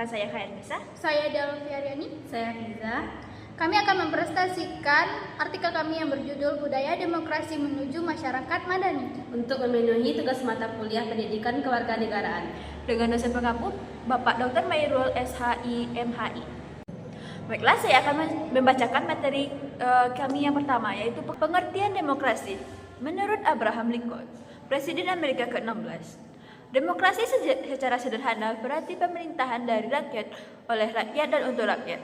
Perkenalkan, saya Khairnisa. Saya Delviariani. Saya Riza. Kami akan mempresentasikan artikel kami yang berjudul Budaya Demokrasi Menuju Masyarakat Madani Untuk memenuhi tugas mata kuliah pendidikan kewarganegaraan Dengan dosen pengampu, Bapak Dr. Mairul SHI MHI. Baiklah, saya akan membacakan materi kami yang pertama, yaitu pengertian demokrasi. Menurut Abraham Lincoln, Presiden Amerika ke-16, demokrasi secara sederhana berarti pemerintahan dari rakyat, oleh rakyat dan untuk rakyat.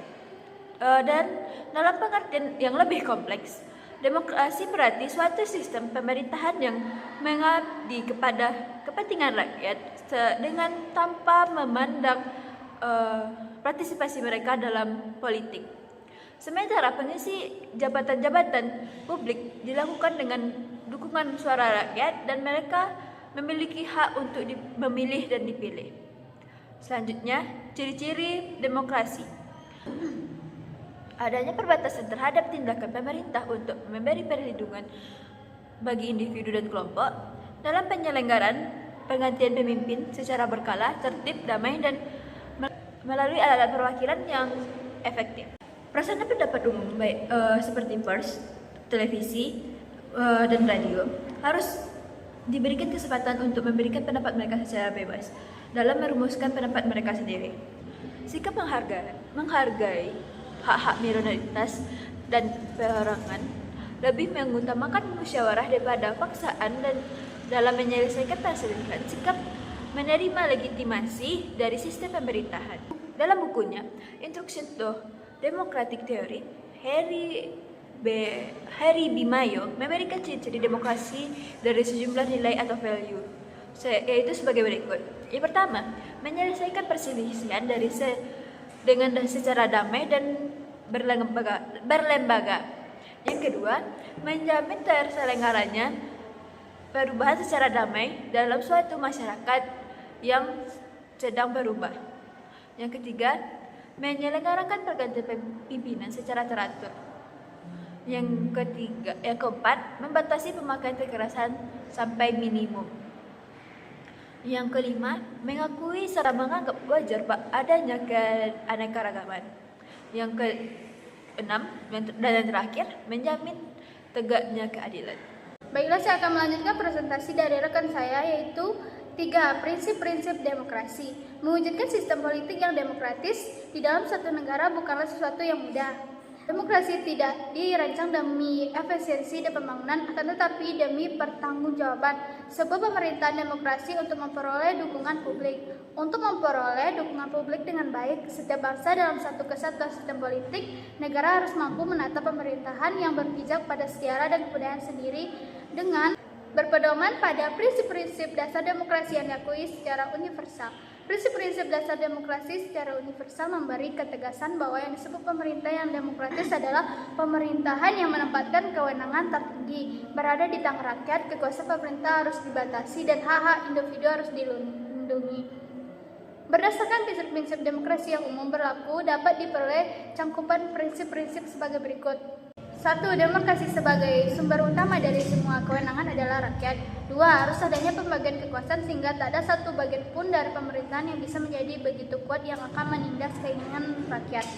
Dan dalam pengertian yang lebih kompleks, demokrasi berarti suatu sistem pemerintahan yang mengabdi kepada kepentingan rakyat dengan tanpa memandang partisipasi mereka dalam politik. Sementara pengisi jabatan-jabatan publik dilakukan dengan dukungan suara rakyat dan mereka memiliki hak untuk memilih dan dipilih. Selanjutnya, ciri-ciri demokrasi. Adanya perbatasan terhadap tindakan pemerintah untuk memberi perlindungan bagi individu dan kelompok dalam penyelenggaraan penggantian pemimpin secara berkala, tertib, damai, dan melalui alat-alat perwakilan yang efektif. Perasaan pendapat umum baik seperti pers, televisi, dan radio harus diberikan kesempatan untuk memberikan pendapat mereka secara bebas dalam merumuskan pendapat mereka sendiri. Sikap menghargai hak-hak minoritas dan perorangan lebih mengutamakan musyawarah daripada paksaan dan dalam menyelesaikan perselisihan. Sikap menerima legitimasi dari sistem pemerintahan. Dalam bukunya Introduction to Democratic Theory, Harry B. Mayo memberikan ciri-ciri demokrasi dari sejumlah nilai atau value, yaitu sebagai berikut. Yang pertama, menyelesaikan perselisihan dengan secara damai dan berlembaga. Yang kedua, menjamin terselenggaranya perubahan secara damai dalam suatu masyarakat yang sedang berubah. Yang ketiga, menyelenggarakan pergantian pimpinan secara teratur. Yang keempat, membatasi pemakaian kekerasan sampai minimum. Yang kelima, mengakui serta menganggap wajar adanya keanekaragaman. Yang keenam dan yang terakhir, menjamin tegaknya keadilan. Baiklah, saya akan melanjutkan presentasi dari rekan saya, yaitu 3. Prinsip-prinsip demokrasi. Mewujudkan sistem politik yang demokratis di dalam suatu negara bukanlah sesuatu yang mudah. Demokrasi tidak dirancang demi efisiensi dan pembangunan, akan tetapi demi pertanggungjawaban sebuah pemerintahan demokrasi untuk memperoleh dukungan publik. Untuk memperoleh dukungan publik dengan baik, setiap bangsa dalam satu kesatuan sistem politik, negara harus mampu menata pemerintahan yang berpijak pada sejarah dan kebudayaan sendiri dengan berpedoman pada prinsip-prinsip dasar demokrasi yang diakui secara universal. Prinsip-prinsip dasar demokrasi secara universal memberi ketegasan bahwa yang disebut pemerintah yang demokratis adalah pemerintahan yang menempatkan kewenangan tertinggi berada di tangan rakyat, kekuasaan pemerintah harus dibatasi, dan hak-hak individu harus dilindungi. Berdasarkan prinsip-prinsip demokrasi yang umum berlaku, dapat diperoleh cangkupan prinsip-prinsip sebagai berikut. 1. Demokrasi sebagai sumber utama dari semua kewenangan adalah rakyat. 2. Harus adanya pembagian kekuasaan sehingga tak ada satu bagian pun dari pemerintahan yang bisa menjadi begitu kuat yang akan menindas keinginan rakyat.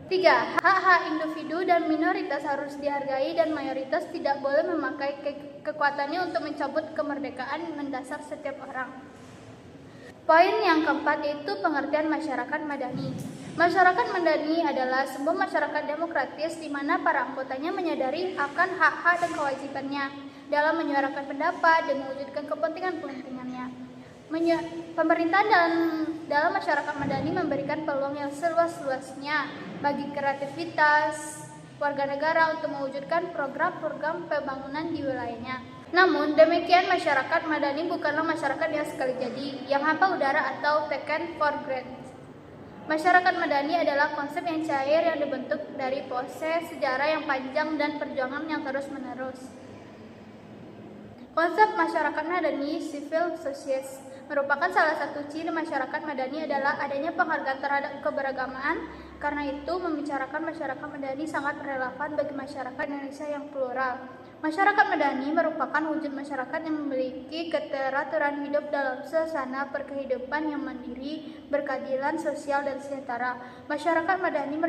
3. Hak-hak individu dan minoritas harus dihargai dan mayoritas tidak boleh memakai kekuatannya untuk mencabut kemerdekaan mendasar setiap orang. Poin yang keempat yaitu pengertian masyarakat madani. Masyarakat madani adalah sebuah masyarakat demokratis di mana para anggotanya menyadari akan hak-hak dan kewajibannya dalam menyuarakan pendapat dan mewujudkan kepentingannya. Pemerintahan dalam masyarakat madani memberikan peluang yang seluas-luasnya bagi kreativitas warga negara untuk mewujudkan program-program pembangunan di wilayahnya. Namun demikian, masyarakat madani bukanlah masyarakat yang sekali jadi, yang hampa udara atau taken for granted. Masyarakat madani adalah konsep yang cair yang dibentuk dari proses sejarah yang panjang dan perjuangan yang terus-menerus. Konsep masyarakat madani, civil society, merupakan salah satu ciri masyarakat madani adalah adanya penghargaan terhadap keberagaman. Karena itu, membicarakan masyarakat madani sangat relevan bagi masyarakat Indonesia yang plural. Masyarakat madani merupakan wujud masyarakat yang memiliki keteraturan hidup dalam suasana perkehidupan yang mandiri, berkeadilan sosial dan sejahtera. Masyarakat madani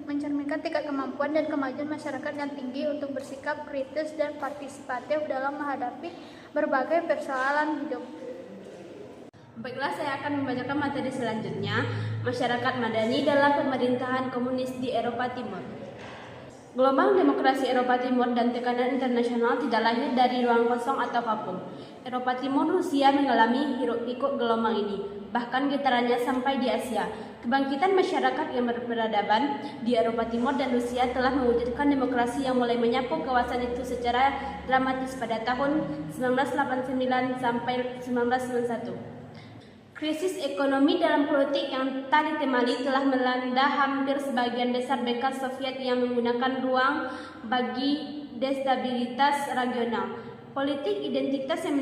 mencerminkan tingkat kemampuan dan kemajuan masyarakat yang tinggi untuk bersikap kritis dan partisipatif dalam menghadapi berbagai persoalan hidup. Baiklah, saya akan membacakan materi selanjutnya, masyarakat madani dalam pemerintahan komunis di Eropa Timur. Gelombang demokrasi Eropa Timur dan tekanan internasional tidak lahir dari ruang kosong atau vakum. Eropa Timur Rusia mengalami hiruk-pikuk gelombang ini, bahkan getarannya sampai di Asia. Kebangkitan masyarakat yang berperadaban di Eropa Timur dan Rusia telah mewujudkan demokrasi yang mulai menyapu kawasan itu secara dramatis pada tahun 1989 sampai 1991. Krisis ekonomi dalam politik yang tak ditemani telah melanda hampir sebagian besar bekas Soviet yang menggunakan ruang bagi destabilitas regional. Politik identitas yang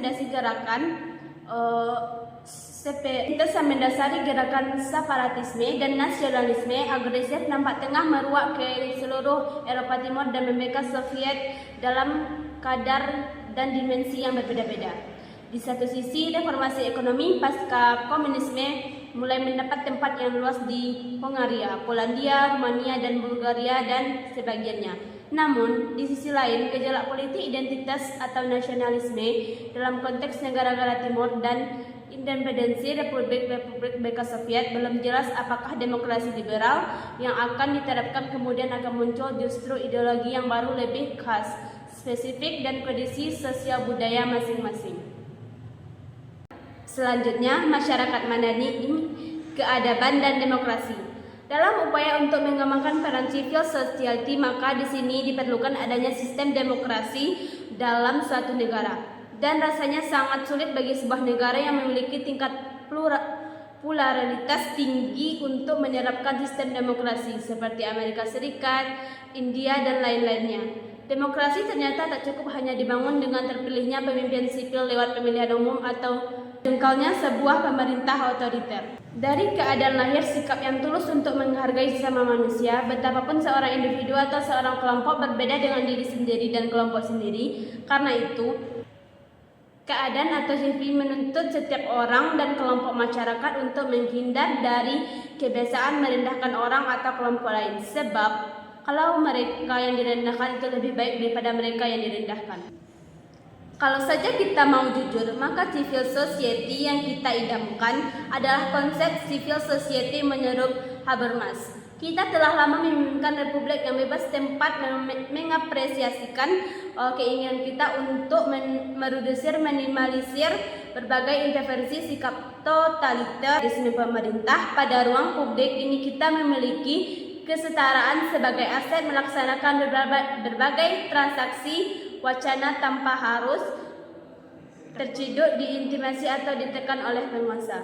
mendasari gerakan separatisme dan nasionalisme agresif nampak tengah meruak ke seluruh Eropa Timur dan membekas Soviet dalam kadar dan dimensi yang berbeda-beda. Di satu sisi, reformasi ekonomi pasca komunisme mulai mendapat tempat yang luas di Hongaria, Polandia, Rumania, dan Bulgaria, dan sebagiannya. Namun, di sisi lain, gejolak politik identitas atau nasionalisme dalam konteks negara-negara timur dan independensi Republik bekas Soviet belum jelas apakah demokrasi liberal yang akan diterapkan kemudian akan muncul justru ideologi yang baru lebih khas, spesifik, dan kondisi sosial budaya masing-masing. Selanjutnya, masyarakat madani, keadaban dan demokrasi. Dalam upaya untuk mengembangkan peran civil society, maka di sini diperlukan adanya sistem demokrasi dalam suatu negara. Dan rasanya sangat sulit bagi sebuah negara yang memiliki tingkat pluralitas tinggi untuk menerapkan sistem demokrasi seperti Amerika Serikat, India, dan lain-lainnya. Demokrasi ternyata tak cukup hanya dibangun dengan terpilihnya pemimpin sipil lewat pemilihan umum atau jengkalnya sebuah pemerintah otoriter. Dari keadaan lahir sikap yang tulus untuk menghargai sesama manusia, betapapun seorang individu atau seorang kelompok berbeda dengan diri sendiri dan kelompok sendiri. Karena itu, keadaan atau CV menuntut setiap orang dan kelompok masyarakat untuk menghindar dari kebiasaan merendahkan orang atau kelompok lain. Sebab kalau mereka yang direndahkan itu lebih baik daripada mereka yang direndahkan. Kalau saja kita mau jujur, maka civil society yang kita idamkan adalah konsep civil society menurut Habermas. Kita telah lama menginginkan republik yang bebas, tempat mengapresiasikan keinginan kita untuk mereduksir, minimalisir berbagai intervensi sikap totaliter di sini pemerintah. Pada ruang publik ini kita memiliki kesetaraan sebagai aset melaksanakan berbagai transaksi wacana tanpa harus terciduk, diintimidasi atau ditekan oleh penguasa.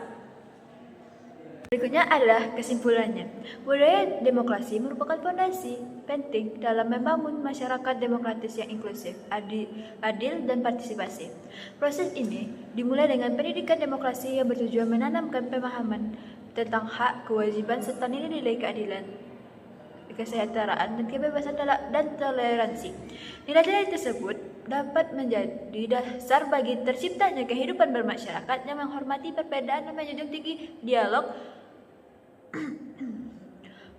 Berikutnya adalah kesimpulannya. Budaya demokrasi merupakan fondasi penting dalam membangun masyarakat demokratis yang inklusif, adil, dan partisipasi. Proses ini dimulai dengan pendidikan demokrasi yang bertujuan menanamkan pemahaman tentang hak, kewajiban, serta nilai-nilai keadilan, kesejahteraan, dan kebebasan dan toleransi. Nilai-nilai tersebut dapat menjadi dasar bagi terciptanya kehidupan bermasyarakat yang menghormati perbedaan dan menjunjung tinggi dialog.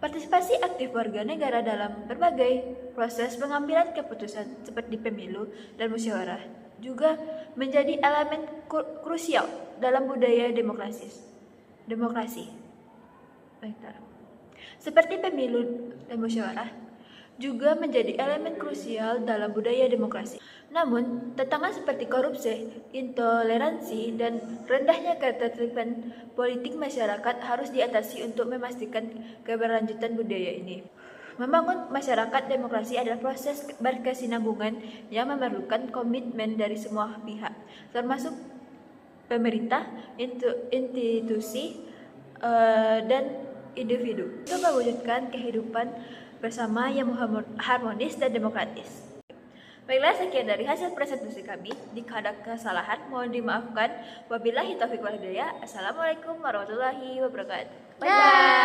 Partisipasi aktif warga negara dalam berbagai proses pengambilan keputusan seperti pemilu dan musyawarah juga menjadi elemen krusial dalam budaya demokrasi. Seperti pemilu dan musyawarah juga menjadi elemen krusial dalam budaya demokrasi. Namun, tantangan seperti korupsi, intoleransi, dan rendahnya ketertiban politik masyarakat harus diatasi untuk memastikan keberlanjutan budaya ini. Membangun masyarakat demokrasi adalah proses berkesinambungan yang memerlukan komitmen dari semua pihak, termasuk pemerintah, institusi, dan individu untuk mewujudkan kehidupan bersama yang harmonis dan demokratis. Baiklah, sekian dari hasil presentasi kami. Jika ada kesalahan, mohon dimaafkan. Wabillahi taufiq wal hidayah. Assalamualaikum warahmatullahi wabarakatuh. Bye bye.